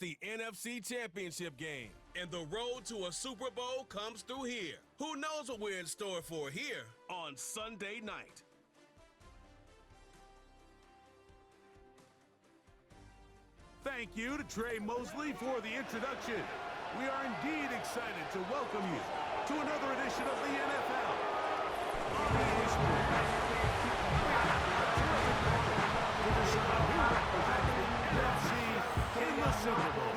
the NFC Championship game, and the road to a Super Bowl comes through here. Who knows what we're in store for here on Sunday night? Thank you to Trey Mosley for the introduction. We are indeed excited to welcome you to another edition of the NFL. On EA Sports. To decide who represents the NFC in the Super Bowl.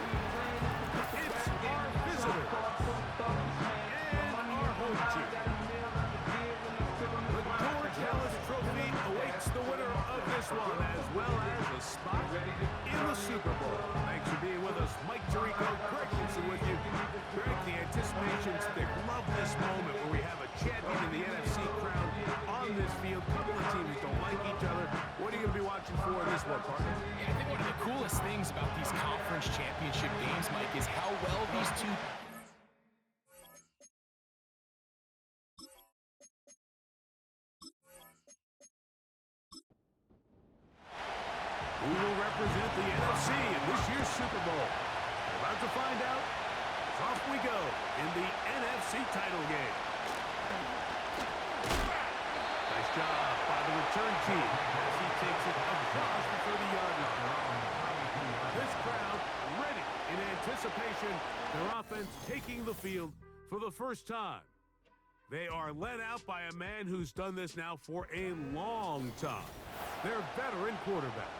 It's our visitors and our home team. The George Ellis Trophy awaits the winner of this one, as well as a spot in the Super Bowl. Thanks for being with us. Mike Tirico, Greg Gibson with you. Greg, the anticipation's thick. Love this moment where we have a champion in the NFC crown on this field. A couple of teams don't like each other. What are you going to be watching for in this one, partner? Yeah, I think one of the coolest things about these conference championship games, Mike, is how well these two... Who will represent the NFC in this year's Super Bowl? We're about to find out. Off we go in the NFC title game. Nice job by the return team as he takes it across the 30-yard line. This crowd ready in anticipation. Their offense taking the field for the first time. They are led out by a man who's done this now for a long time. Their veteran quarterback.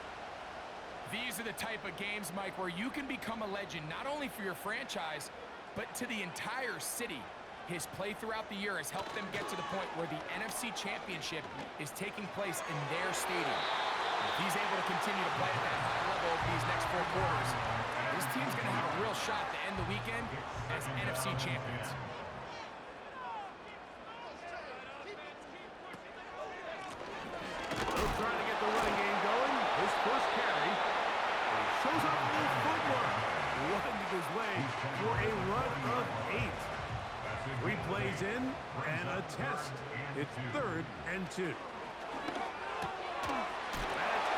These are the type of games, Mike, where you can become a legend, not only for your franchise, but to the entire city. His play throughout the year has helped them get to the point where the NFC Championship is taking place in their stadium. If he's able to continue to play at that high level over these next 4 quarters, this team's going to have a real shot to end the weekend as NFC champions. Still trying to get the running game going. His first carry. Shows off a little footwork. Running his way for a run of 8. 3 plays in and a test. It's 3rd and 2. That's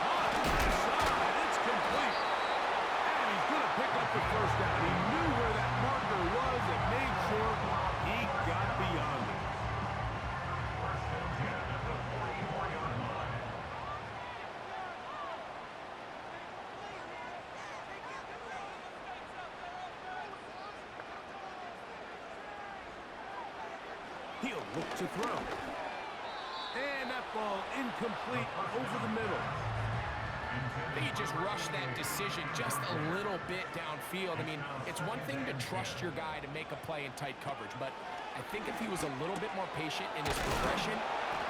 hot inside. It's complete. And he's going to pick up the first down. He knew where that marker was and made sure he got beyond it. He'll look to throw. And that ball incomplete over the middle. He just rushed that decision just a little bit downfield. I mean, it's one thing to trust your guy to make a play in tight coverage, but I think if he was a little bit more patient in his progression,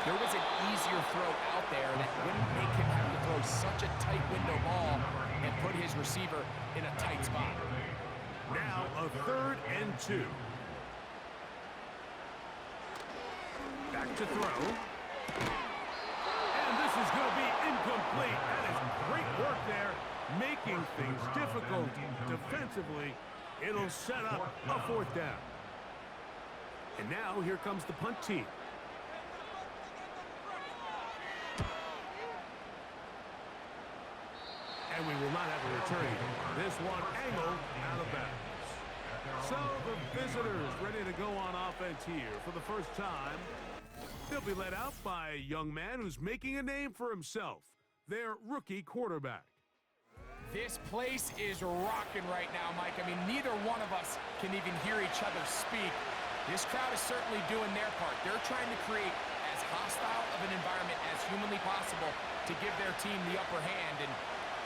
there was an easier throw out there that wouldn't make him have to throw such a tight window ball and put his receiver in a tight spot. Now a 3rd and 2. Back to throw. And this is going to be incomplete. That is great work there, making things difficult defensively. It'll set up a 4th down. And now here comes the punt team. And we will not have a return. This one angled out of bounds. So the visitors ready to go on offense here for the first time. They'll be led out by a young man who's making a name for himself, their rookie quarterback. This place is rocking right now, Mike. I mean, neither one of us can even hear each other speak. This crowd is certainly doing their part. They're trying to create as hostile of an environment as humanly possible to give their team the upper hand. And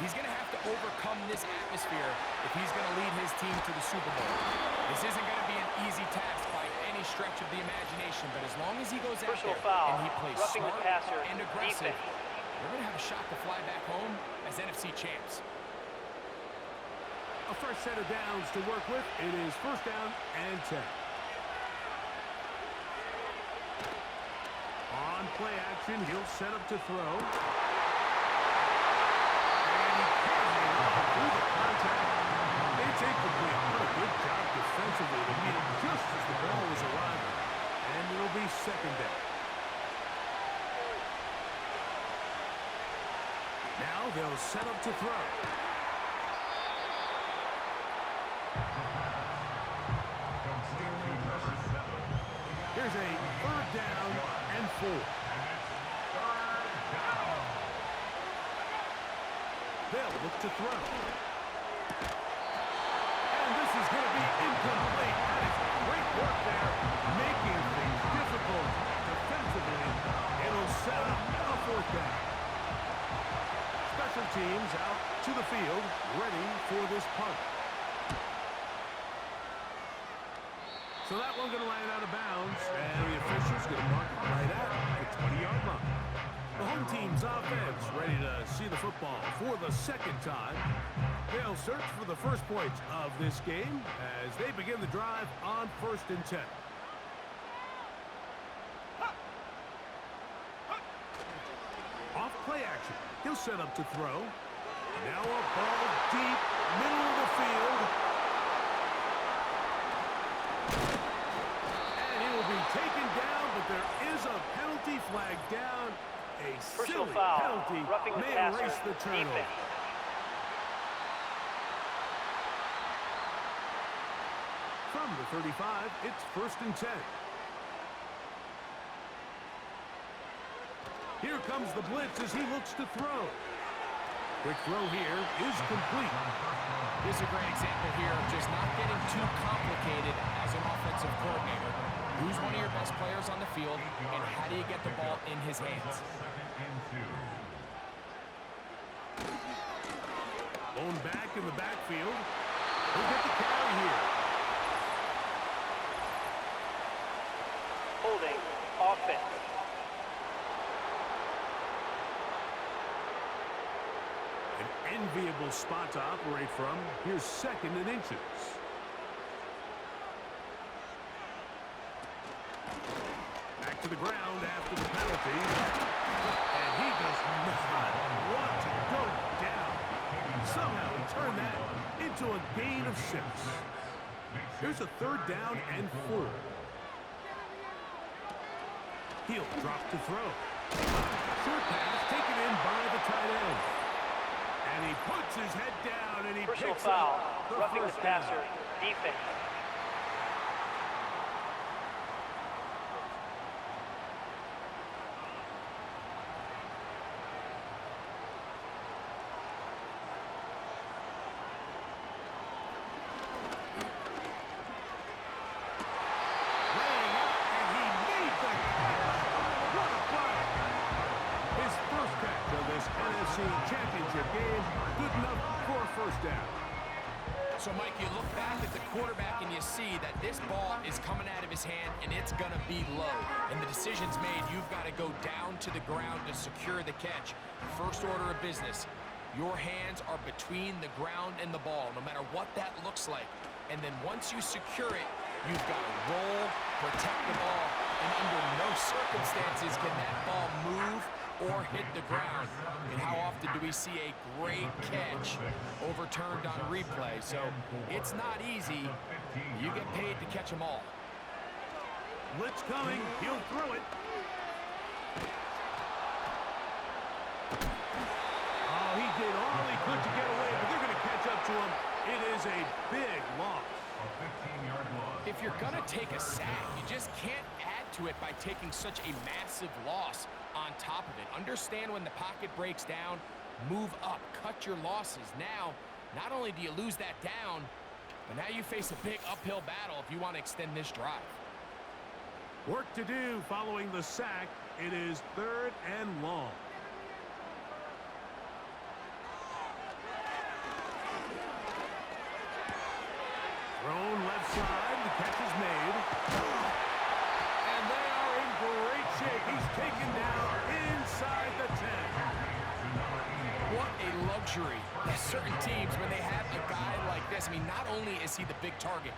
he's going to have to overcome this atmosphere if he's going to lead his team to the Super Bowl. This isn't going to be an easy task by any stretch of the imagination, but as long as he goes out there and he plays smart and aggressive, they're going to have a shot to fly back home as NFC champs. A fresh set of downs to work with. It is 1st down and 10. On play action, he'll set up to throw. Through the contact. It's incomplete. What a good job defensively to meet it just as the ball was arriving. And it'll be 2nd down. Now they'll set up to throw. 4. They'll look to throw. And this is going to be incomplete. That is great work there, making things difficult defensively. It'll set up a 4th down. Special teams out to the field, ready for this punt. So that one going to land out of bounds, and the official's going to mark it right at the 20-yard line. The home team's offense ready to see the football for the 2nd time. They'll search for the first points of this game as they begin the drive on 1st and 10. Off play action. He'll set up to throw. Now a ball deep, middle of the field. And he will be taken down, but there is a penalty flag down. A Personal silly foul. penalty Roughing the may passer. erase the turnover. Defense. From the 35, it's 1st and 10. Here comes the blitz as he looks to throw. Quick throw here is complete. This is a great example here of just not getting too complicated as an offensive coordinator. Who's one of your best players on the field, and how do you get the ball in his hands? Blown back in the backfield. He'll get the carry here. Holding. Offense. An enviable spot to operate from. Here's 2nd and inches. Back to the ground after the penalty. And he does not want to go down. Somehow he turned that into a gain of 6. Here's a 3rd down and 4. He'll drop to throw. Short pass taken in by the tight end. And he puts his head down and he Personal picks foul. up the Roughing the 1st down. passer. Defense. Laying up, and he made the catch. What a play. His first catch of this NFC Championship game. Good enough for a 1st down. So, Mike, you look back at the quarterback and you see that this ball is coming out of his hand and it's going to be low. And the decision's made. You've got to go down to the ground to secure the catch. First order of business. Your hands are between the ground and the ball, no matter what that looks like. And then once you secure it, you've got to roll, protect the ball, and under no circumstances can that ball move or hit the ground. And how often do we see a great catch overturned on replay? So it's not easy. You get paid to catch them all. Blitz coming. He'll throw it. Oh, he did all he could to get away, but they're going to catch up to him. It is a big loss. If you're going to take a sack, you just can't add to it by taking such a massive loss on top of it. Understand when the pocket breaks down, move up, cut your losses. Now, not only do you lose that down, but now you face a big uphill battle if you want to extend this drive. Work to do following the sack. It is 3rd and long. Thrown left side. The catch is made. And they are in great shape. He's taken down inside the 10. What a luxury. There's certain teams, when they have a guy like this, I mean, not only is he the big target,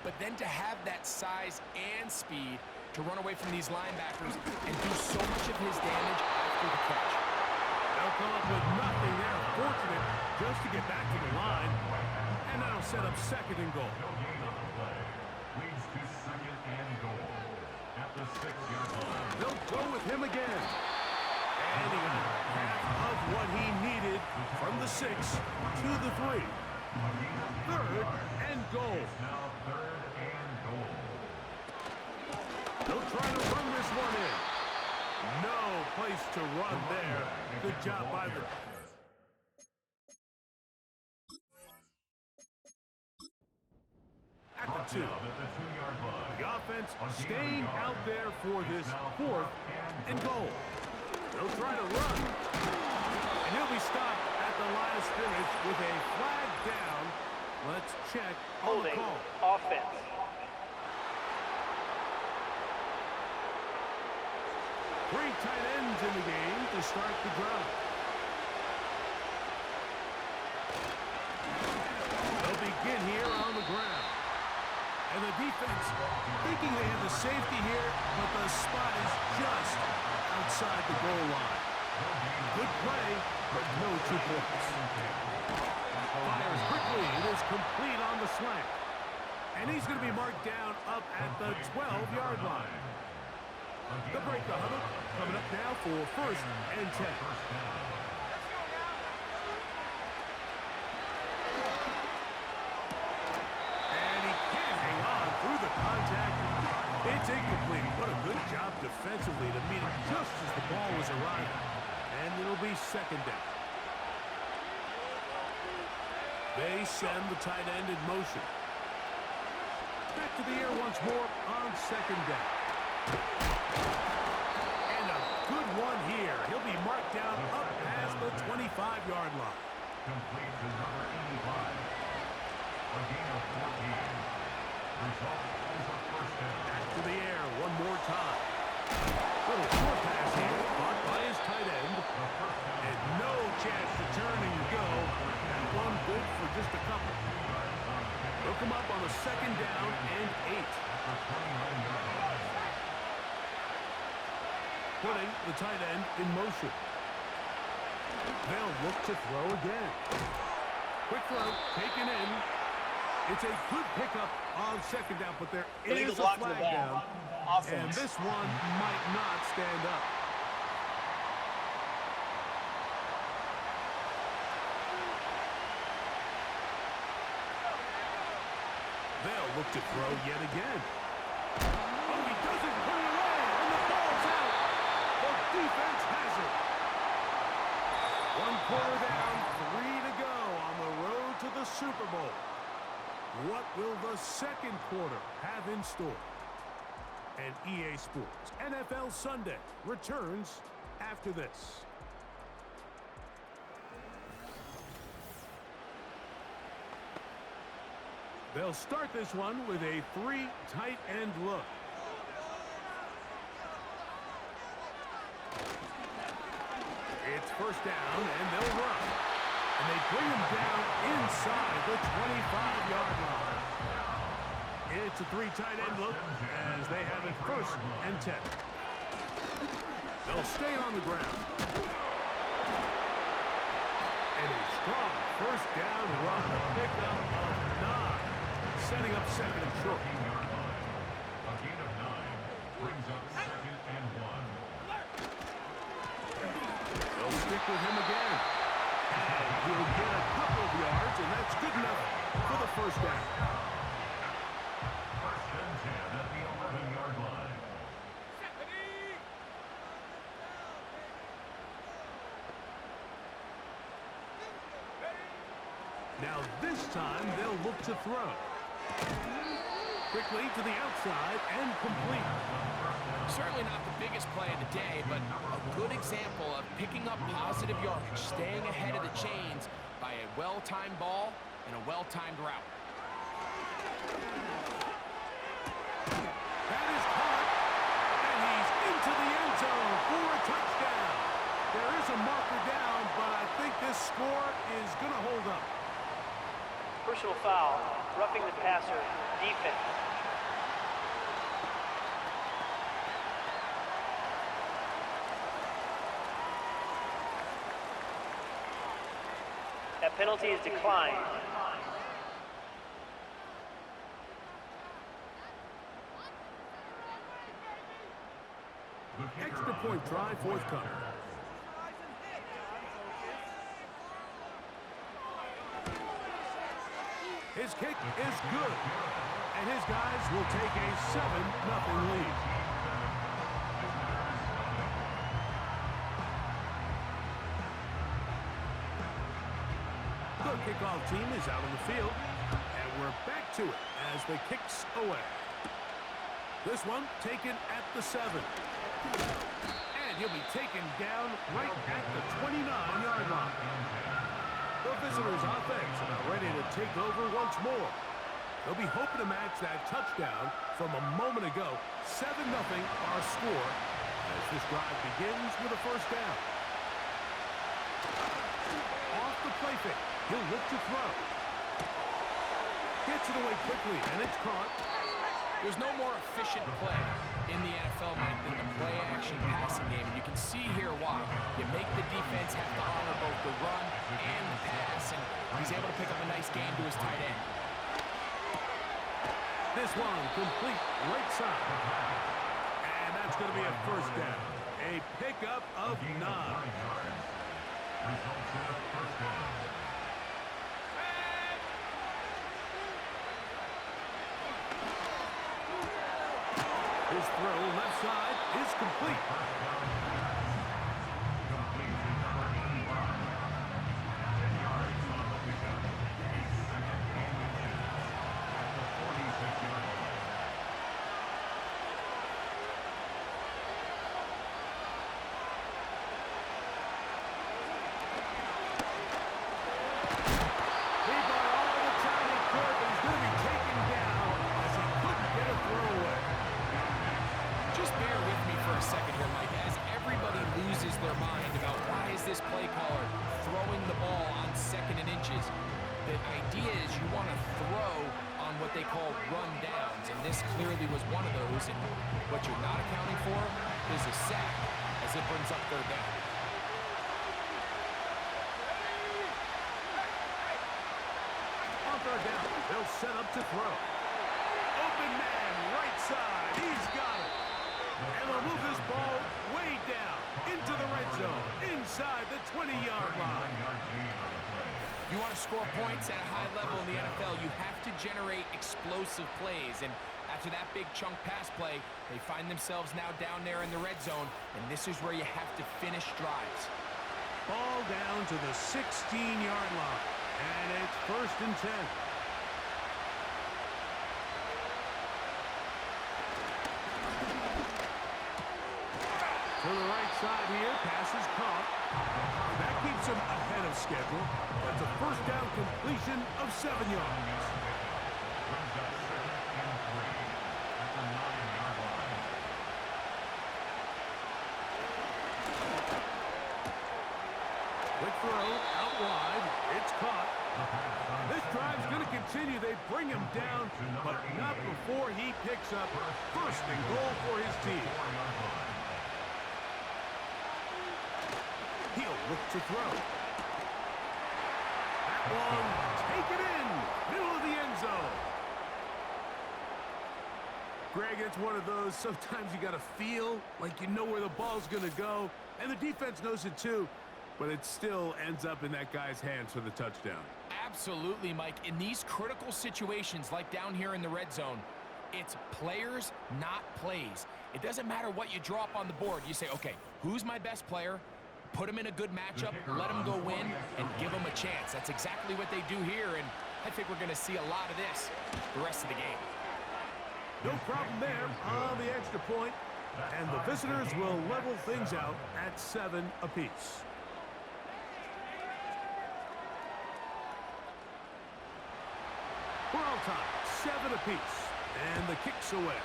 but then to have that size and speed to run away from these linebackers and do so much of his damage after the catch. They'll come up with nothing there. Fortunate just to get back to the line. And that'll set up 2nd and goal. Leads to 2nd and goal at the 6-yard line. They'll go with him again. And he got half of what he needed from the 6 to the 3. 3rd and goal. Now 3rd and goal. They'll try to run this one in. No place to run there. Good job by the... At the 2. The offense staying out there for this 4th and goal. They'll try to run. And he'll be stopped at the line of scrimmage with a flag down. Let's check on the Holding call. offense. Three tight ends in the game to start the drive. They'll begin here on the ground. And the defense thinking they have the safety here, but the spot is just outside the goal line. Good play, but no 2 points. Fires quickly. It is complete on the slant. And he's going to be marked down up at the 12-yard line. The break the huddle coming up now for 1st and 10. And he can't hang on through the contact. It's incomplete. What a good job defensively to meet it just as the ball was arriving. And it'll be 2nd down. They send the tight end in motion. Back to the air once more on 2nd down. And a good one here. He'll be marked down up past the 25-yard line. Complete to number 85. A gain of 14. Result is a 1st down. Back to the air one more time. Little short pass here, caught by his tight end. And no chance to turn and go. That one good for just a couple. They'll come up on a 2nd down and 8. Putting the tight end in motion. They'll look to throw again. Quick throw, taken in. It's a good pickup on 2nd down, but there is a flag down. And this one might not stand up. They'll look to throw yet again. Oh, he doesn't put it away, and the ball's out. The defense has it. 1 quarter down, 3 to go on the road to the Super Bowl. What will the 2nd quarter have in store? And EA Sports NFL Sunday returns after this. They'll start this one with a 3 tight end look. It's 1st down, and they'll run. And they bring him down inside the 25-yard line. It's a 3 tight end look as they have it 1st and 10. They'll stay on the ground. And a strong 1st down run, a pickup of 9. Setting up 2nd and short. A gain of 9 brings up 2nd and 1. They'll stick with him again. And he'll get a couple of yards, and that's good enough for the 1st down. 1st and 10 at the 11-yard line. Now this time they'll look to throw. Quickly to the outside and complete. Certainly not the biggest play of the day, but a good example of picking up positive yardage, staying ahead of the chains by a well-timed ball and a well-timed route. That is caught, and he's into the end zone for a touchdown. There is a marker down, but I think this score is going to hold up. Personal foul, roughing the passer, defense. That penalty is declined. Extra point try forthcoming. His kick is good, and his guys will take a 7-0 lead. The kickoff team is out on the field, and we're back to it as the kick's away. This one taken at the 7. And he'll be taken down right at the 29-yard line. The visitors' offense are ready to take over once more. They'll be hoping to match that touchdown from a moment ago. 7-0 our score as this drive begins with a first down. Off the play fake. He'll look to throw. Gets it away quickly, and it's caught. There's no more efficient play in the NFL, Mike, than the play-action passing game. And you can see here why. You make the defense have to honor both the run and the pass, and he's able to pick up a nice gain to his tight end. This one complete right side. And that's going to be a first down. A pickup of 9. Results in a first down. His throw left side is complete. Complete to number 85. 10 yards on the pickup. 8-second gain at the 46-yard line. He got all the time he could, but he's going to be taken down as he couldn't get a throw away. Just bear with me for a second here, Mike, as everybody loses their mind about why is this play caller throwing the ball on 2nd and inches. The idea is you want to throw on what they call run downs, and this clearly was one of those, and what you're not accounting for is a sack as it brings up 3rd down. On 3rd down, they'll set up to throw. Open man, right side, he's got it. And they'll move this ball way down into the red zone, inside the 20-yard line. You want to score points at a high level in the NFL, you have to generate explosive plays. And after that big chunk pass play, they find themselves now down there in the red zone, and this is where you have to finish drives. Ball down to the 16-yard line, and it's 1st and 10. To the right side here, pass is caught. That keeps him ahead of schedule. That's a first down completion of 7 yards. Brings up 2nd and 3 at the 9-yard line. Quick throw, out wide, it's caught. This drive's going to continue. They bring him down, but not before he picks up 1st and goal for his team. He'll look to throw. That one, take it in, middle of the end zone. Greg, it's one of those, sometimes you got to feel like you know where the ball's going to go, and the defense knows it too, but it still ends up in that guy's hands for the touchdown. Absolutely, Mike. In these critical situations, like down here in the red zone, it's players, not plays. It doesn't matter what you draw up on the board. You say, okay, who's my best player? Put him in a good matchup, let him go win, and give him a chance. That's exactly what they do here, and I think we're going to see a lot of this the rest of the game. No problem there on the extra point, and the visitors will level things out at 7 apiece. We're all tied, 7 apiece, and the kick's away.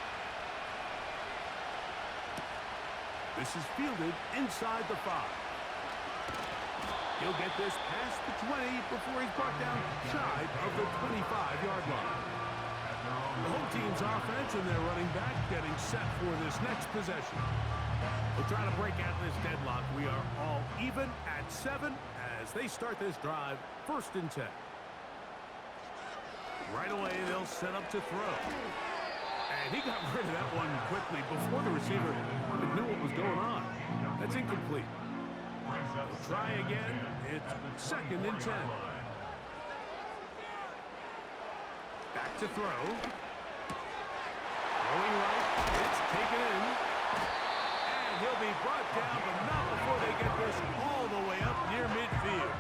This is fielded inside the 5. He'll get this past the 20 before he's brought down shy of the 25-yard line. The home team's offense and their running back getting set for this next possession. We'll try to break out this deadlock. We are all even at 7 as they start this drive, 1st and 10. Right away, they'll set up to throw. And he got rid of that one quickly before the receiver even knew what was going on. That's incomplete. We'll try again. It's 2nd and 10. Back to throw. Throwing right. It's taken in. And he'll be brought down, but not before they get this all the way up near midfield.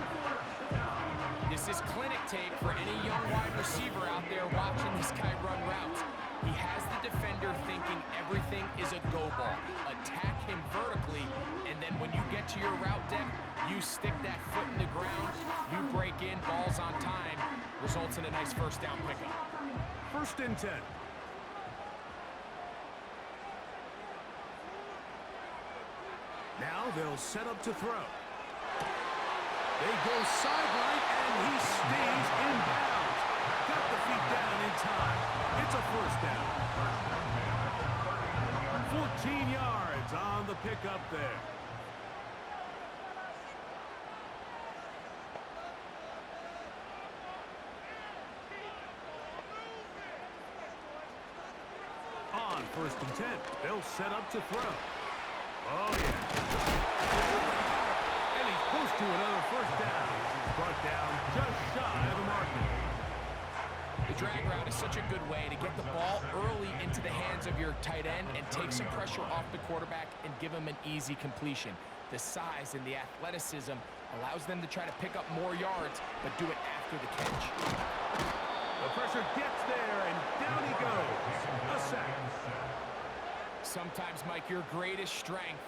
This is clinic tape for any young wide receiver out there watching this guy run routes. He has the defender thinking everything is a go ball. Attack him vertically, and then when you get to your route depth, you stick that foot in the ground, you break in, balls on time, results in a nice first down pickup. 1st and 10. Now they'll set up to throw. They go sideline, and he stays in bounds. Got the feet down in time. It's a first down. 14 yards on the pickup there. On 1st and 10, they'll set up to throw. Oh, yeah. And he's close to another first down. He's brought down just shy of the marker. The drag route is such a good way to get the ball early into the hands of your tight end and take some pressure off the quarterback and give him an easy completion. The size and the athleticism allows them to try to pick up more yards, but do it after the catch. The pressure gets there, and down he goes. A sack. Sometimes, Mike, your greatest strength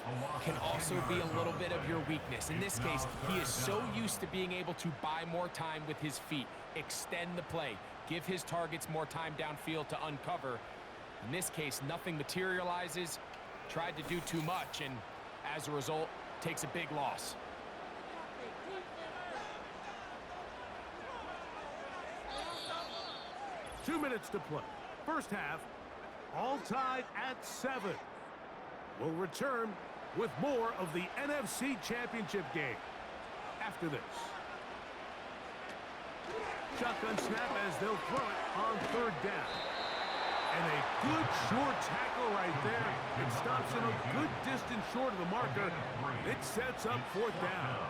can also be a little bit of your weakness. In this case, he is so used to being able to buy more time with his feet, extend the play, give his targets more time downfield to uncover. In this case, nothing materializes, tried to do too much, and as a result, takes a big loss. Two minutes to play. First half, all tied at 7. We'll return with more of the NFC Championship game after this. Shotgun snap as they'll throw it on 3rd down. And a good short tackle right there. It stops him a good distance short of the marker. It sets up 4th down.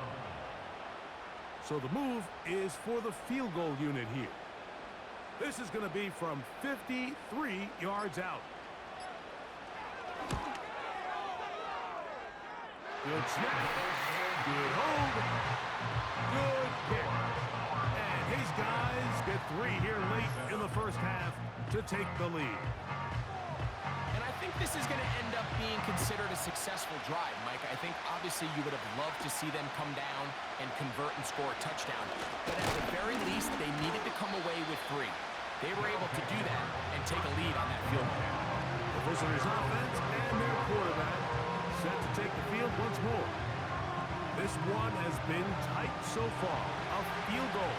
So the move is for the field goal unit here. This is going to be from 53 yards out. Good snap. Good hold. Good kick. And these guys get 3 here late in the first half to take the lead. And I think this is going to end up being considered a successful drive, Mike. I think obviously you would have loved to see them come down and convert and score a touchdown. But at the very least, they needed to come away with 3. They were able to do that and take a lead on that field goal. The visitors' offense and their quarterback set to take the field once more. This one has been tight so far. A field goal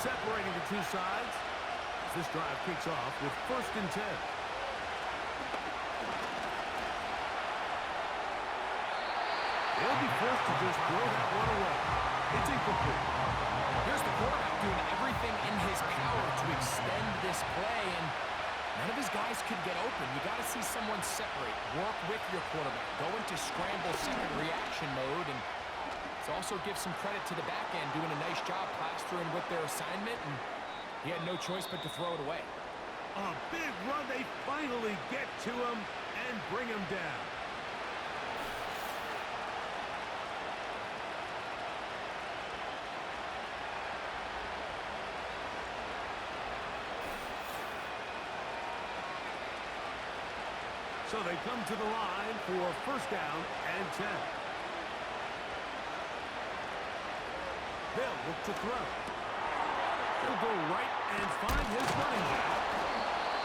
separating the two sides as this drive kicks off with 1st and 10. They'll be forced to just throw that one away. It's incomplete. Here's the quarterback doing everything in his power to extend this play, and none of his guys could get open. You got to see someone separate, work with your quarterback, go into scramble second reaction mode, and also give some credit to the back end, doing a nice job plastering with their assignment, and he had no choice but to throw it away. A big run. They finally get to him and bring him down. So they come to the line for 1st down and 10. They'll look to throw. He'll go right and find his running back.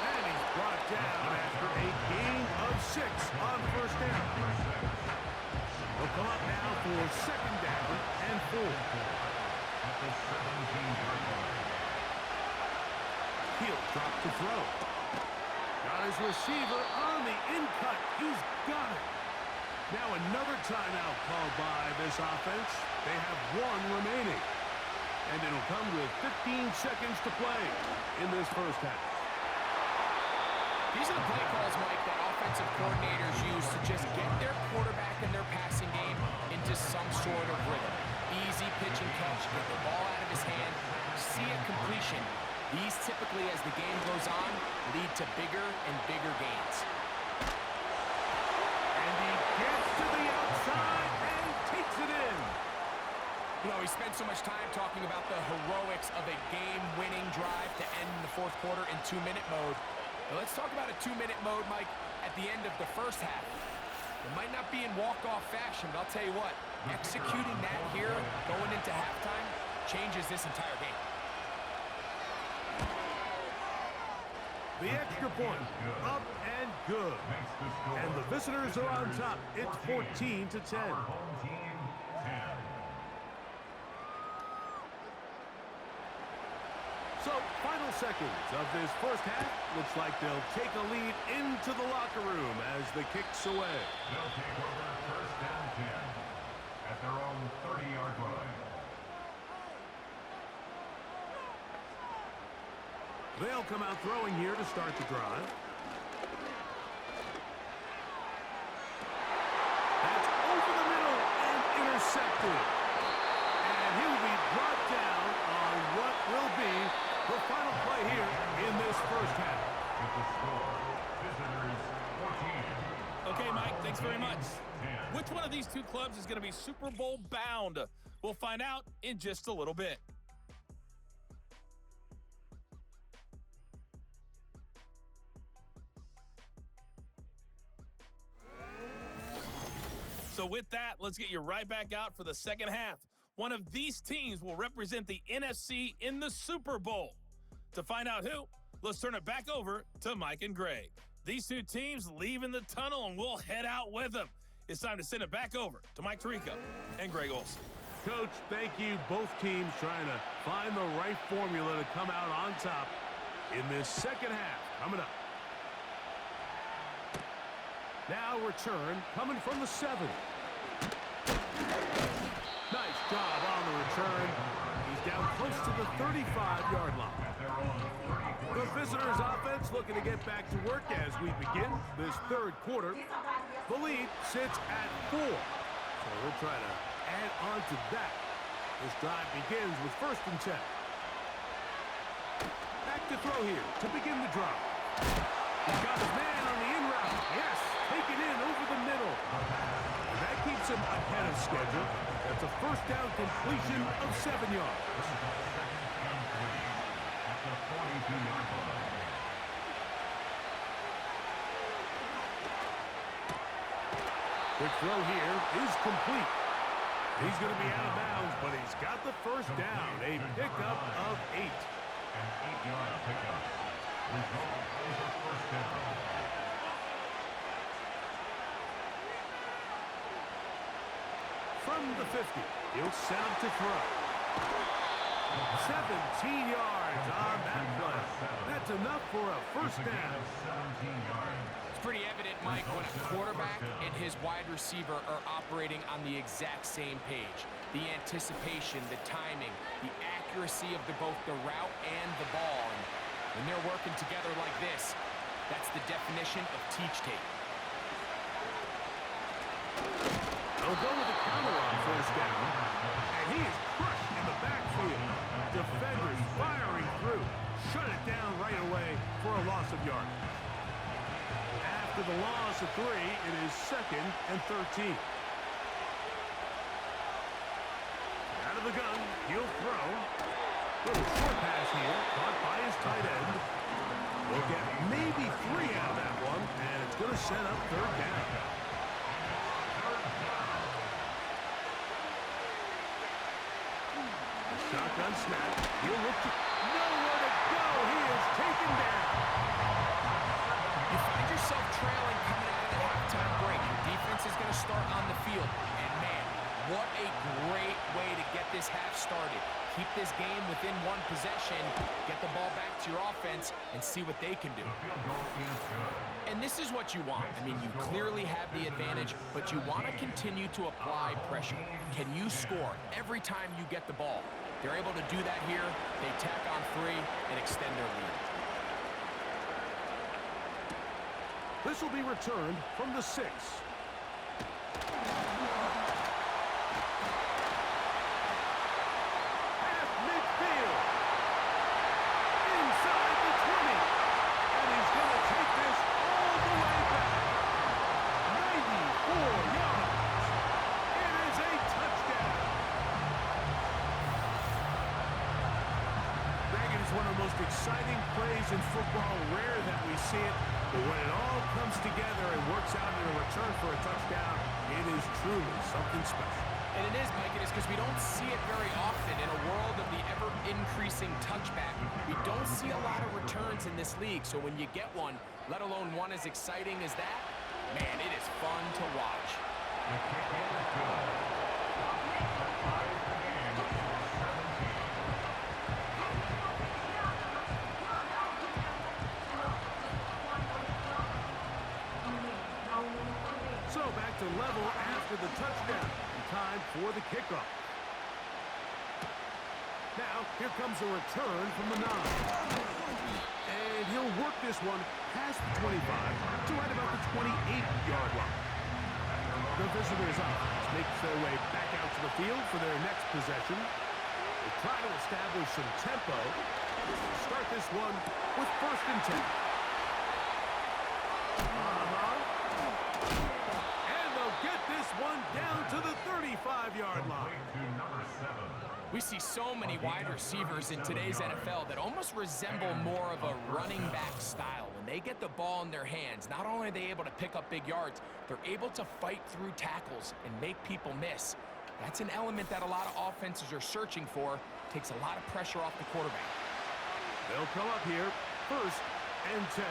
And he's brought down after a gain of 6 on 1st down. They'll come up now for 2nd down and 4. He'll drop to throw. Got his receiver on the in-cut. He's got it. Now another timeout called by this offense. They have 1 remaining. And it'll come with 15 seconds to play in this first half. These are the play calls, Mike, that offensive coordinators use to just get their quarterback and their passing game into some sort of rhythm. Easy pitch and catch, get the ball out of his hand, see a completion. These typically, as the game goes on, lead to bigger and bigger gains. And he gets to the outside and takes it in. You know, we spent so much time talking about the heroics of a game-winning drive to end the fourth quarter in 2-minute mode. Now let's talk about a 2-minute mode, Mike, at the end of the first half. It might not be in walk-off fashion, but I'll tell you what, executing that here going into halftime changes this entire game. The extra point, up and good. And the visitors are on top. It's 14-10. So, final seconds of this first half. Looks like they'll take a lead into the locker room as the kick's away. They'll take over first down 10 at their own 30-yard line. They'll come out throwing here to start the drive. That's over the middle and intercepted. And he'll be brought down on what will be the final play here in this first half. With the score, visitors 14. Okay, Mike, thanks very much. Which one of these two clubs is going to be Super Bowl bound? We'll find out in just a little bit. So with that, let's get you right back out for the second half. One of these teams will represent the NFC in the Super Bowl. To find out who, let's turn it back over to Mike and Greg. These two teams leaving the tunnel, and we'll head out with them. It's time to send it back over to Mike Tirico and Greg Olsen. Coach, thank you. Both teams trying to find the right formula to come out on top in this second half. Coming up. Now return coming from the 7. Nice job on the return. He's down close to the 35-yard line. The visitors' offense looking to get back to work as we begin this third quarter. The lead sits at 4. So we'll try to add on to that. This drive begins with 1st and 10. Back to throw here to begin the drive. He's got his man on the in route. Yes, taken in over the middle. And that keeps him ahead of schedule. That's a first down completion of 7 yards. This is the second and 3 at the 42-yard line. Quick throw here is complete. He's going to be out of bounds, but he's got the first down. A pickup of 8. An 8-yard pickup. Result is a first down. From the 50, he'll set up to throw. 17 yards on that play. That's enough for a first down. 17 yards. It's pretty evident, Mike, when a quarterback and his wide receiver are operating on the exact same page. The anticipation, the timing, the accuracy of both the route and the ball. And when they're working together like this, that's the definition of teach tape. They'll go with a counter on first down. And he is crushed in the backfield. Defenders firing through. Shut it down right away for a loss of yardage. After the loss of 3, it is 2nd and 13. Out of the gun, he'll throw. Little short pass here, caught by his tight end. We'll get maybe 3 out of that one, and it's going to set up 3rd down. Shotgun snap. He'll look to nowhere to go. He is taken down. You find yourself trailing coming out of the halftime break. Your defense is going to start on the field. And, man, what a great way to get this half started. Keep this game within 1 possession, get the ball back to your offense, and see what they can do. And this is what you want. I mean, you clearly have the advantage, but you want to continue to apply pressure. Can you score every time you get the ball? They're able to do that here. They tack on 3 and extend their lead. This will be returned from the 6. Half midfield. Inside the 20. And he's going to take this all the way back. 94 yards. It is a touchdown. most exciting plays in football. Rare that we see it, but when it all comes together and works out in a return for a touchdown, it is truly something special. And it is, Mike. It is because we don't see it very often in a world of the ever-increasing touchback. We don't see a lot of returns in this league, so when you get one, let alone one as exciting as that, man, it is fun to watch. The kick is good. So back to level after the touchdown. Time for the kickoff. Now, here comes a return from the 9. And he'll work this one past the 25 to right about the 28-yard line. The visitors' offense makes their way back out to the field for their next possession. They try to establish some tempo. Start this one with 1st and 10. And they'll get this one down to the 35-yard line. We see so many wide receivers in today's NFL that almost resemble more of a running back style. When they get the ball in their hands, not only are they able to pick up big yards, they're able to fight through tackles and make people miss. That's an element that a lot of offenses are searching for. Takes a lot of pressure off the quarterback. They'll come up here, 1st and 10.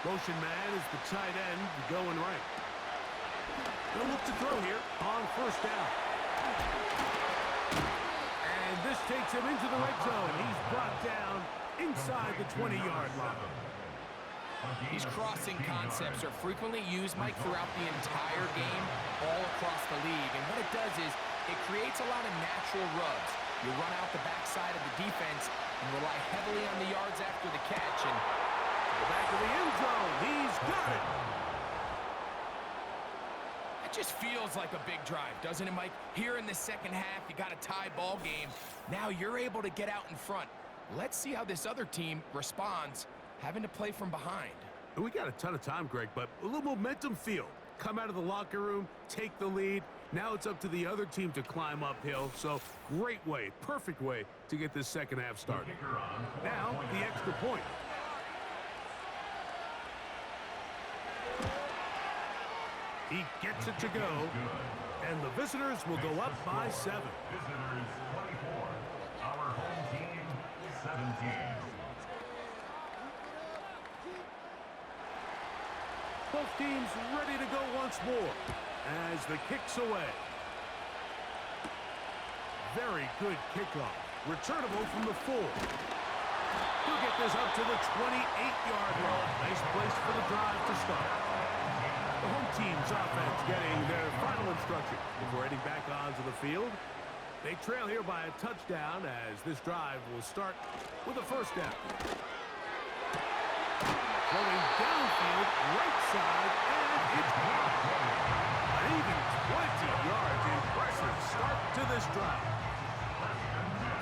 Motion man is the tight end going right. They'll look to throw here on 1st down. And this takes him into the red zone. He's brought down inside the 20-yard line. These crossing concepts are frequently used, Mike, throughout the entire game, all across the league. And what it does is it creates a lot of natural rubs. You run out the backside of the defense and rely heavily on the yards after the catch. And the back of the end zone. He's got it. It just feels like a big drive, doesn't it, Mike? Here in the second half, you got a tie ball game. Now you're able to get out in front. Let's see how this other team responds, having to play from behind. We got a ton of time, Greg, but a little momentum feel. Come out of the locker room, take the lead. Now it's up to the other team to climb uphill. So great way, perfect way to get this second half started. Now the extra point. He gets it to go, and the visitors will go up by 7. Visitors 24, our home team 17. Both teams ready to go once more as the kick's away. Very good kickoff. Returnable from the 4. He'll get this up to the 28-yard line. Nice place for the drive to start. The home team's offense getting their final instruction before heading back onto the field. They trail here by a touchdown as this drive will start with a 1st down. Going downfield, right side, and it's blocked. An even 20 yards. Impressive start to this drive.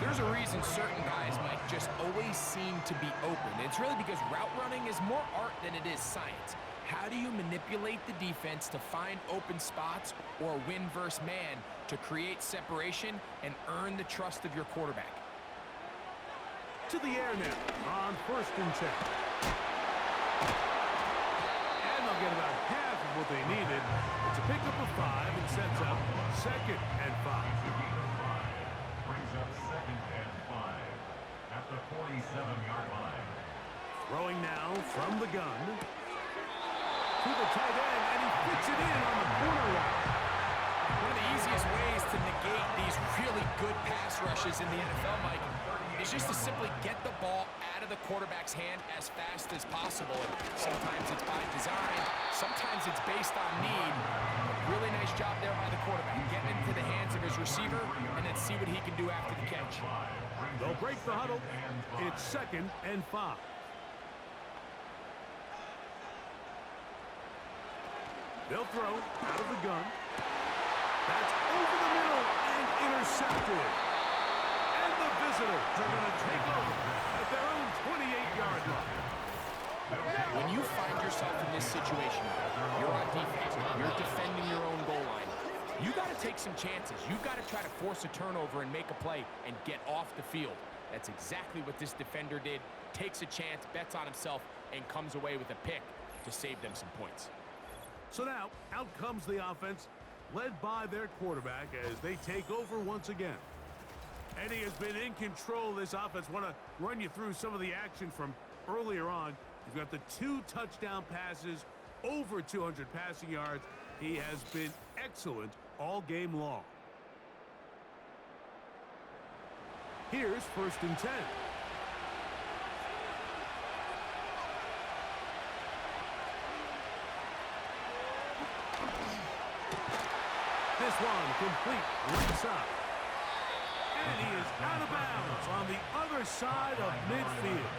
There's a reason certain guys, Mike, just always seem to be open. It's really because route running is more art than it is science. How do you manipulate the defense to find open spots or win versus man to create separation and earn the trust of your quarterback? To the air now on 1st and 10. And they'll get about half of what they needed. It's a pickup of 5 and sets up 2nd and 5. Brings up 2nd and 5 at the 47-yard line. Throwing now from the gun. To the tight end, and he fits it in on the corner route. One of the easiest ways to negate these really good pass rushes in the NFL, Mike, is just to simply get the ball out of the quarterback's hand as fast as possible. And sometimes it's by design, sometimes it's based on need. But really nice job there by the quarterback, getting into the hands of his receiver and then see what he can do after the catch. They'll break the huddle. It's 2nd and 5. They'll throw out of the gun. That's over the middle and intercepted. And the visitors are going to take over at their own 28-yard line. When you find yourself in this situation, you're on defense, you're defending your own goal line. You got to take some chances. You got to try to force a turnover and make a play and get off the field. That's exactly what this defender did. Takes a chance, bets on himself, and comes away with a pick to save them some points. So now, out comes the offense, led by their quarterback as they take over once again. And he has been in control of this offense. Want to run you through some of the action from earlier on. He's got the 2 touchdown passes, over 200 passing yards. He has been excellent all game long. Here's 1st and 10. This one complete right side. And he is out of bounds on the other side of midfield.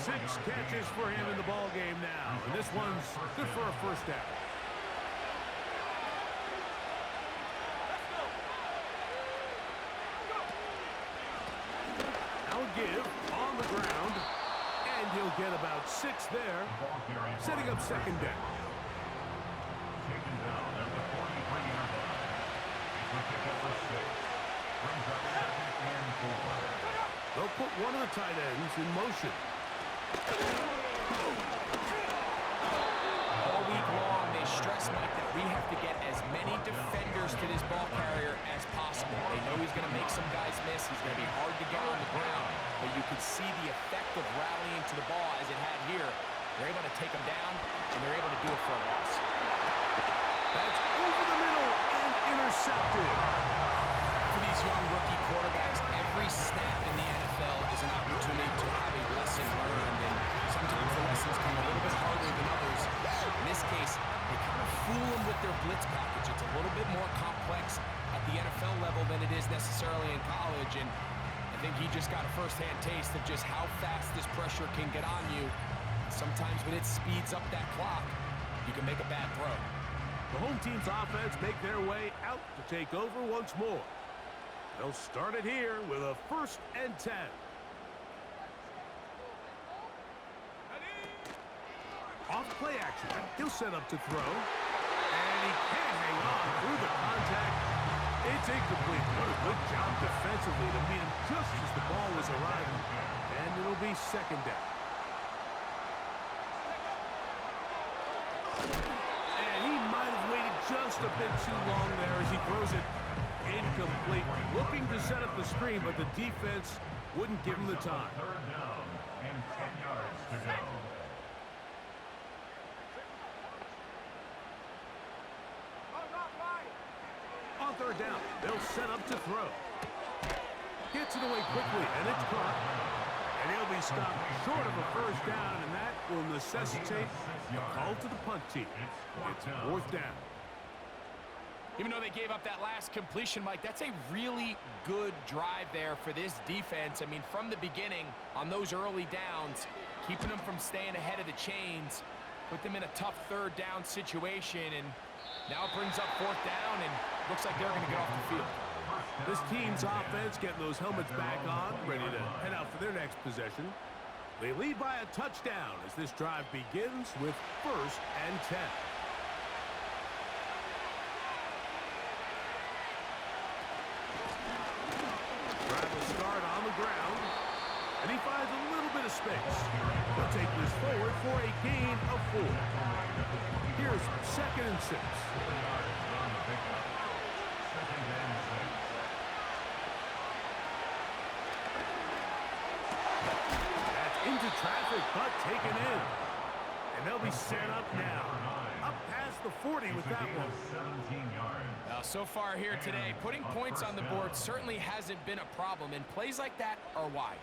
6 catches for him in the ball game now. And this one's good for a 1st down. Now give on the ground. And he'll get about 6 there. Setting up 2nd down. Taken down at the 43-yard line. He's with pick up 6. Brings up 2nd and 4. They'll put one of the tight ends in motion. All week long, they stress, Mike, that we have to get as many defenders to this ball carrier as possible. They know he's going to make some guys miss. He's going to be hard to get on the ground. But you can see the effect of rallying to the ball as it had here. They're able to take him down, and they're able to do it for a loss. That's over the middle and intercepted. For these young rookie quarterbacks, every snap in the NFL is an opportunity to have a lesson learned, and sometimes the lessons come a little bit harder than others. In this case, they kind of fool them with their blitz package. It's a little bit more complex at the NFL level than it is necessarily in college, and I think he just got a first-hand taste of just how fast this pressure can get on you. Sometimes when it speeds up that clock, you can make a bad throw. The home team's offense make their way out to take over once more. They'll start it here with a 1st and 10. Off play action. He'll set up to throw. And he can't hang on through the contact. It's incomplete. What a good job defensively to meet him just as the ball was arriving. And it'll be 2nd down. And he might have waited just a bit too long there as he throws it incomplete. Looking to set up the screen, but the defense wouldn't give him the time. 3rd down and 10 yards to go. On 3rd down, they'll set up to throw. Gets it away quickly, and it's caught. And he'll be stopped short of a 1st down, and that will necessitate a call to the punt team. It's 4th down. Even though they gave up that last completion, Mike, that's a really good drive there for this defense. I mean, from the beginning, on those early downs, keeping them from staying ahead of the chains, put them in a tough 3rd down situation, and now it brings up 4th down, and looks like they're going to get off the field. This team's offense getting those helmets back on, ready to head out for their next possession. They lead by a touchdown as this drive begins with 1st and 10. Drive will start on the ground, and he finds a little bit of space. He'll take this forward for a gain of 4. Here's 2nd and 6. Into traffic, but taken in. And they'll be set up now. Up past the 40 with that one. 17 yards. So far here today, putting points on the board certainly hasn't been a problem, and plays like that are why.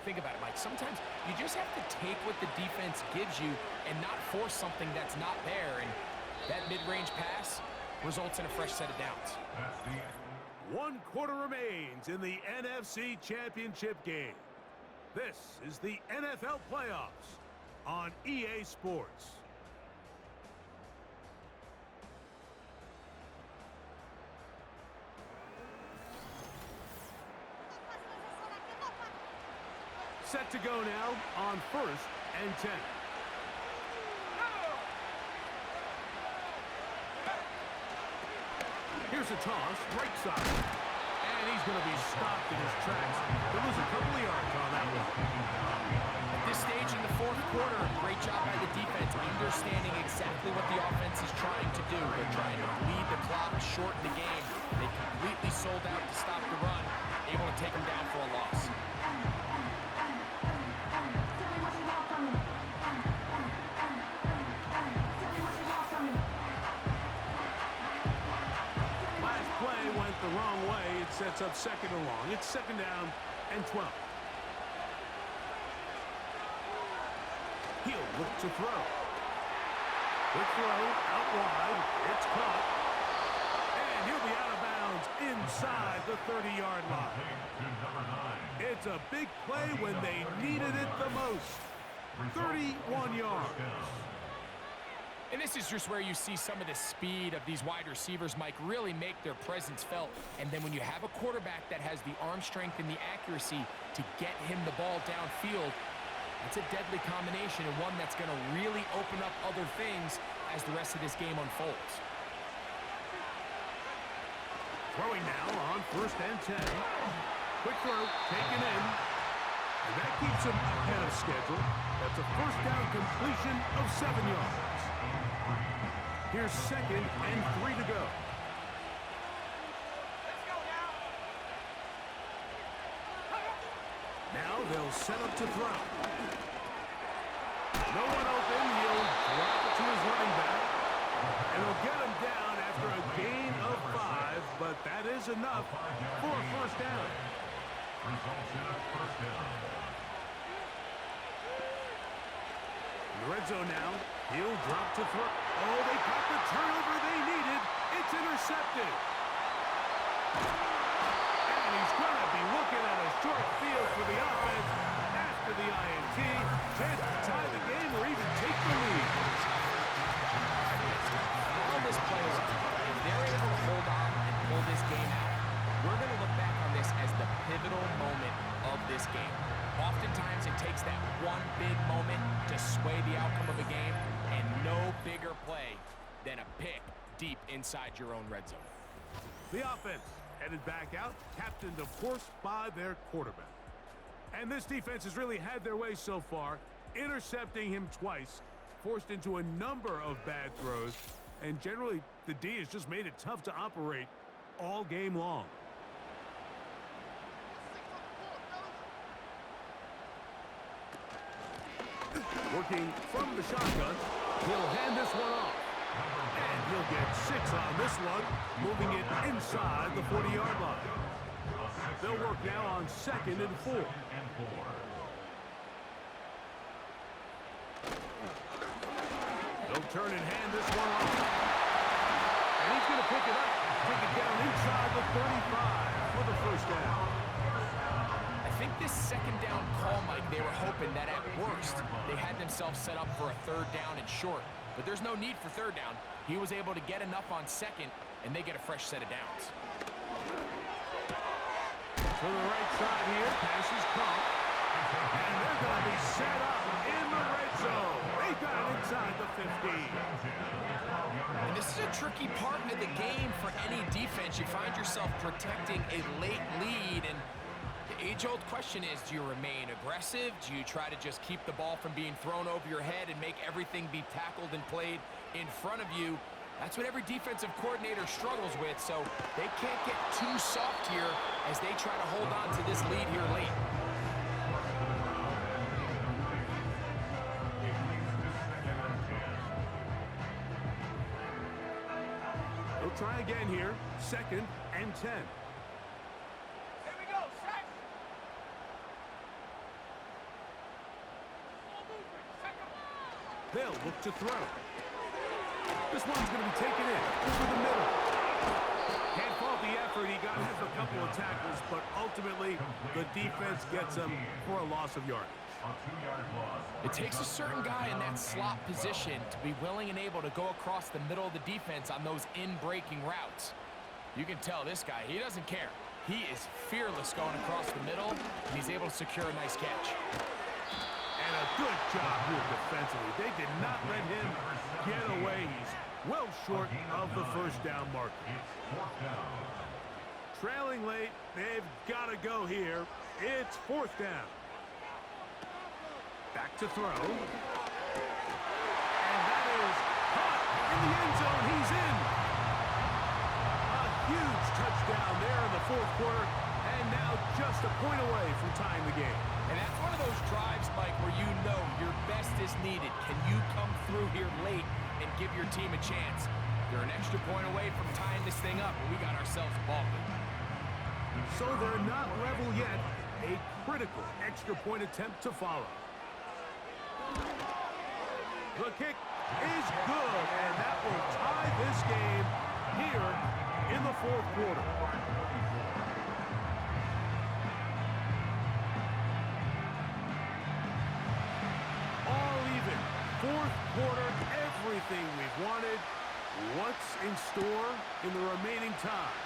Think about it, Mike. Sometimes you just have to take what the defense gives you and not force something that's not there, and that mid-range pass results in a fresh set of downs. 1 quarter remains in the NFC Championship game. This is the NFL playoffs on EA Sports. Set to go now on 1st and 10. Here's a toss, right side. And he's going to be stopped in his tracks. He'll lose a couple of yards on that one. At this stage in the fourth quarter, great job by the defense, understanding exactly what the offense is trying to do. They're trying to bleed the clock, shorten the game. They completely sold out to stop the run, able to take them down for a loss. Last play went the wrong way. It sets up second and long. It's second down and 12. He'll look to throw. Quick throw out wide. It's caught. And he'll be out of bounds inside the 30-yard line. It's a big play when they needed it the most. 31 yards. And this is just where you see some of the speed of these wide receivers, Mike, really make their presence felt. And then when you have a quarterback that has the arm strength and the accuracy to get him the ball downfield, it's a deadly combination and one that's going to really open up other things as the rest of this game unfolds. Throwing now on first and 10. Quick throw, taken in. And that keeps him ahead of schedule. That's a first down completion of 7 yards. Here's second and 3 to go. Now they'll set up to throw. No one open. He'll drop it to his running back. And he'll get him down after a gain of 5, but that is enough for a first down. Results in a first down. In the red zone now, he'll drop to throw. Oh, they got the turnover they needed. It's intercepted. And he's going to be looking at a short field for the offense after the INT. Chance to tie the game or even take the lead. All this play is, if they're able to hold on and pull this game out, we're going to look back on this as the pivotal moment of this game. Oftentimes it takes that one big moment to sway the outcome of a game, and no bigger play than a pick deep inside your own red zone. The offense headed back out, captained, of course, by their quarterback. And this defense has really had their way so far, intercepting him twice, forced into a number of bad throws, and generally the D has just made it tough to operate all game long. Working from the shotgun, he'll hand this one off. And he'll get 6 on this one, moving it inside the 40-yard line. They'll work now on second and 4. They'll turn and hand this one off. And he's going to pick it up, take it down inside the 35 for the first down. I think this second down call, Mike, they were hoping that at worst they had themselves set up for a third down and short. But there's no need for third down. He was able to get enough on second, and they get a fresh set of downs. To the right side here, pass is caught. And they're going to be set up in the red zone. They got it inside the 15. And this is a tricky part of the game for any defense. You find yourself protecting a late lead, and the age-old question is, do you remain aggressive? Do you try to just keep the ball from being thrown over your head and make everything be tackled and played in front of you? That's what every defensive coordinator struggles with, so they can't get too soft here as they try to hold on to this lead here late. They'll try again here, second and 10. They'll look to throw. This one's going to be taken in over the middle. Can't fault the effort. He got him a couple of tackles, but ultimately the defense gets him for a loss of yardage. It takes a certain guy in that slot position to be willing and able to go across the middle of the defense on those in-breaking routes. You can tell this guy, he doesn't care. He is fearless going across the middle, and he's able to secure a nice catch. And a good job here defensively. They did not let him get away. He's well short of the first down marker. It's fourth down. Trailing late, they've got to go here. It's fourth down. Back to throw. And that is caught in the end zone. He's in. A huge touchdown there in the fourth quarter. And now just a point away from tying the game. And that's one of those drives, Mike, where you know your best is needed. Can you come through here late and give your team a chance? They're an extra point away from tying this thing up, and we got ourselves a ball game. So they're not level yet. A critical extra point attempt to follow. The kick is good, and that will tie this game here in the fourth quarter. All even. Fourth quarter, everything we've wanted. What's in store in the remaining time?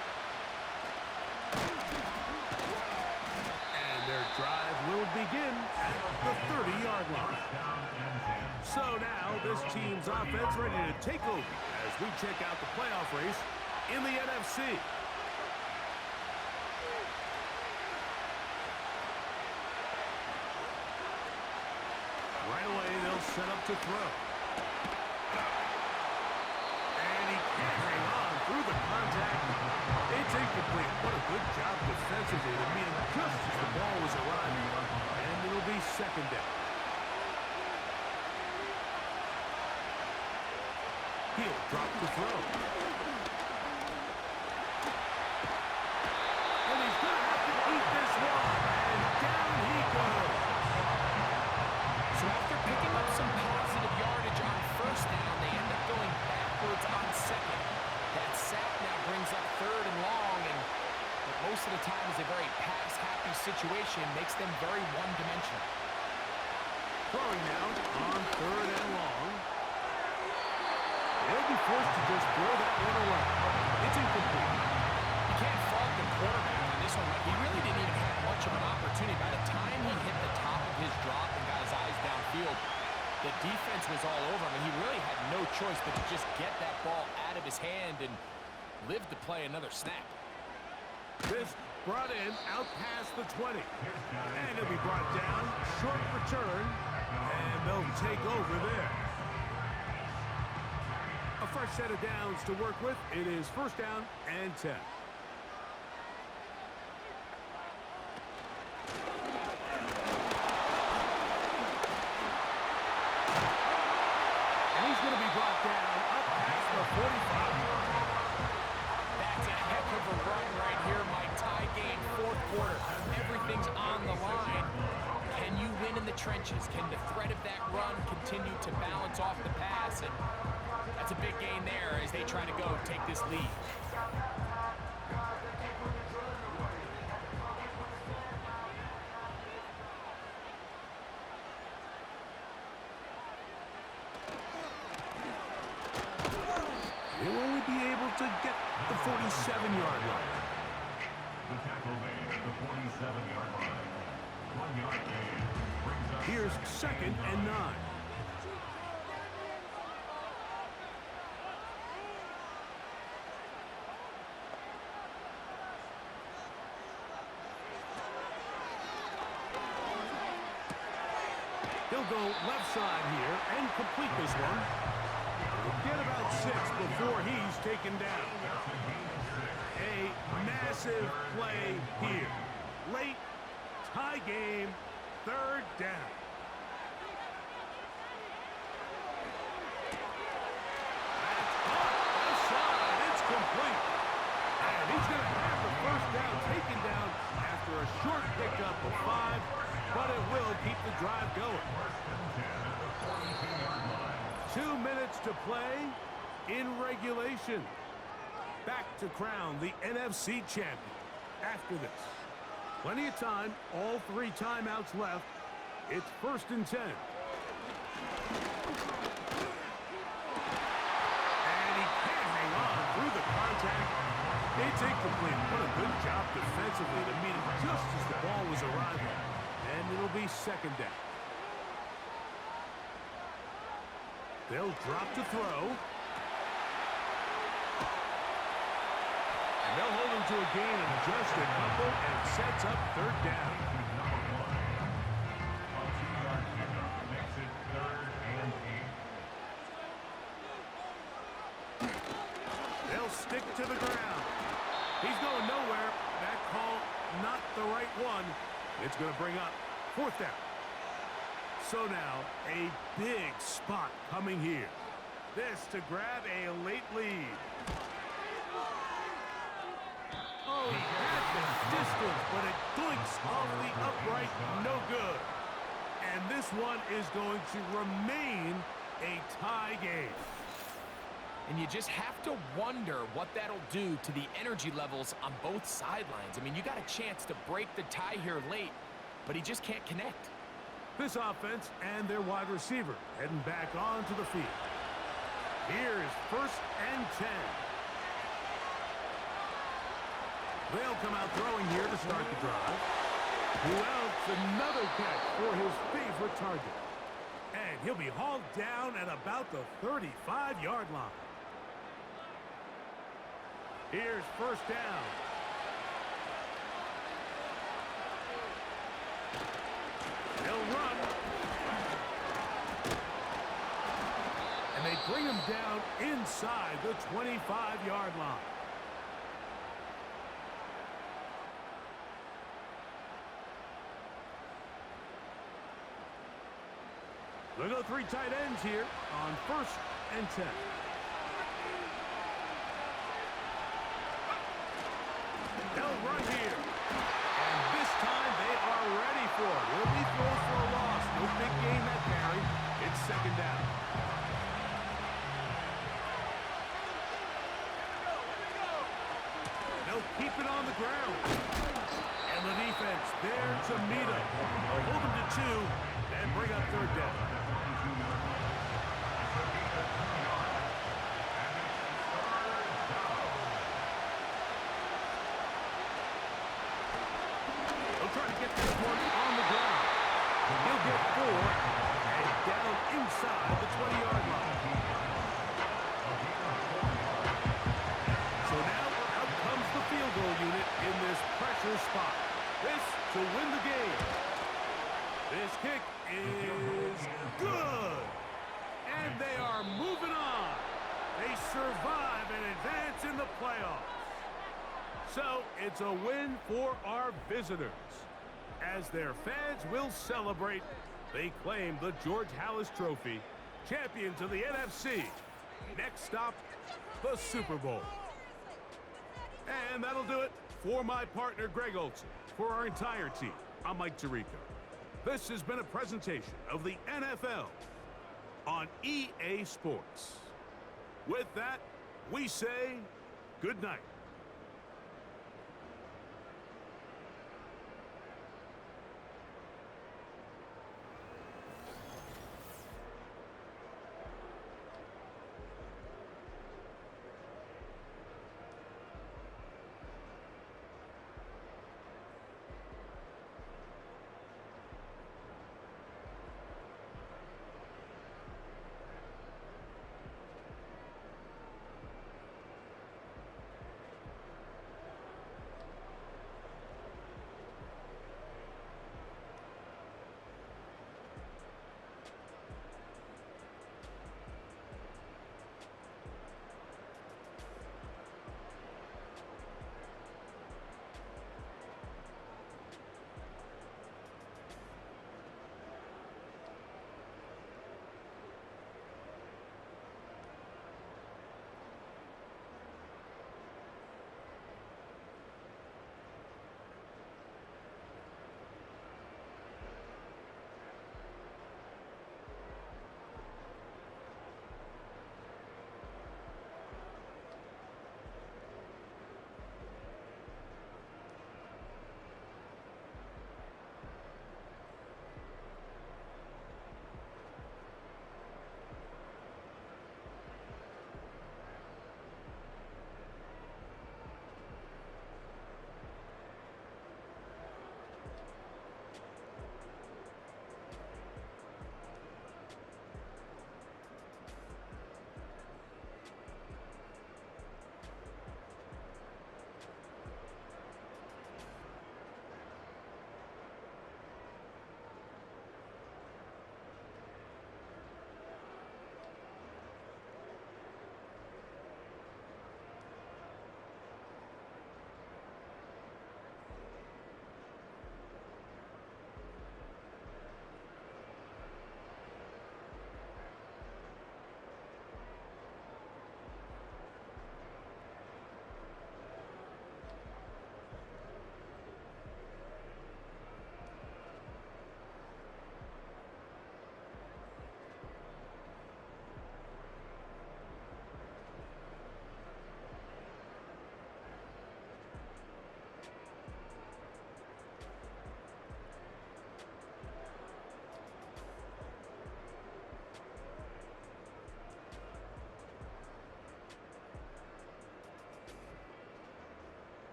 And their drive will begin at the 30-yard line. So now this team's offense ready to take over as we check out the playoff race in the NFC. Right away, they'll set up to throw. And he can't hang on through the contact. It's incomplete. What a good job defensively to meet him just as the ball was arriving. And it'll be second down. He'll drop the throw. And he's going to have to eat this one. And down he goes. So after picking up some positive yardage on first down, they end up going backwards on second. That sack now brings up third and long, and what most of the time is a very pass-happy situation, makes them very one-dimensional. Throwing now on third and long. They'll be forced to just throw that one away. It's incomplete. You can't fault the quarterback on this one. Like, he really didn't even have much of an opportunity. By the time he hit the top of his drop and got his eyes downfield, the defense was all over him, and he really had no choice but to just get that ball out of his hand and live to play another snap. This brought in out past the 20. And it'll be brought down. Short return. And they'll take over there. A fresh set of downs to work with. It is first down and 10. And he's going to be brought down up past the 45. That's a heck of a run right here, Mike. Tie game, fourth quarter. Everything's on the line. Can you win in the trenches? Can the threat of that run continue to balance off the pass? And that's a big gain there as they try to go take this lead. He'll only be able to get the 47-yard line. The tackle made at the 47-yard line. 1 yard gain brings up Here's second and 9. He'll go left side here and complete this one. He'll get about 6 before he's taken down. A massive play here. Late, tie game, third down. That's caught outside. It's complete. And he's going to have the first down taken down after a short pickup of 5, but it will keep the drive going. 2 minutes to play in regulation. Back to crown the NFC champion after this. Plenty of time, all 3 timeouts left. It's first and 10. And he can't hang on through the contact. It's incomplete. What a good job defensively to meet him just as the ball was arriving. And it'll be second down. They'll drop to throw. to a gain of just a couple and sets up third down. A 2-yard pickup makes it 3rd and 8. They'll stick to the ground. He's going nowhere. That call, not the right one. It's going to bring up 4th down. So now, a big spot coming here. This to grab a late lead. Oh, he had the distance, but it doinks off the upright, no good. And this one is going to remain a tie game. And you just have to wonder what that'll do to the energy levels on both sidelines. I mean, you got a chance to break the tie here late, but he just can't connect. This offense and their wide receiver heading back onto the field. Here is 1st and 10. They'll come out throwing here to start the drive. Who else? Another catch for his favorite target. And he'll be hauled down at about the 35-yard line. Here's 1st down. They'll run. And they bring him down inside the 25-yard line. They'll go 3 tight ends here on 1st and 10. They'll run here. And this time they are ready for it. Will be thrown for a loss. No big gain that carry. It's 2nd down. They'll keep it on the ground. And the defense there to meet him. They'll hold him to 2 and bring up 3rd down. Try to get this one on the ground. He'll get 4 and down inside the 20-yard line. So now out comes the field goal unit in this pressure spot. This to win the game. This kick is good. And they are moving on. They survive and advance in the playoffs. So it's a win for our visitors. As their fans will celebrate, they claim the George Halas Trophy, champions of the NFC. Next stop, the Super Bowl. And that'll do it for my partner, Greg Olson. For our entire team, I'm Mike Tirico. This has been a presentation of the NFL on EA Sports. With that, we say good night.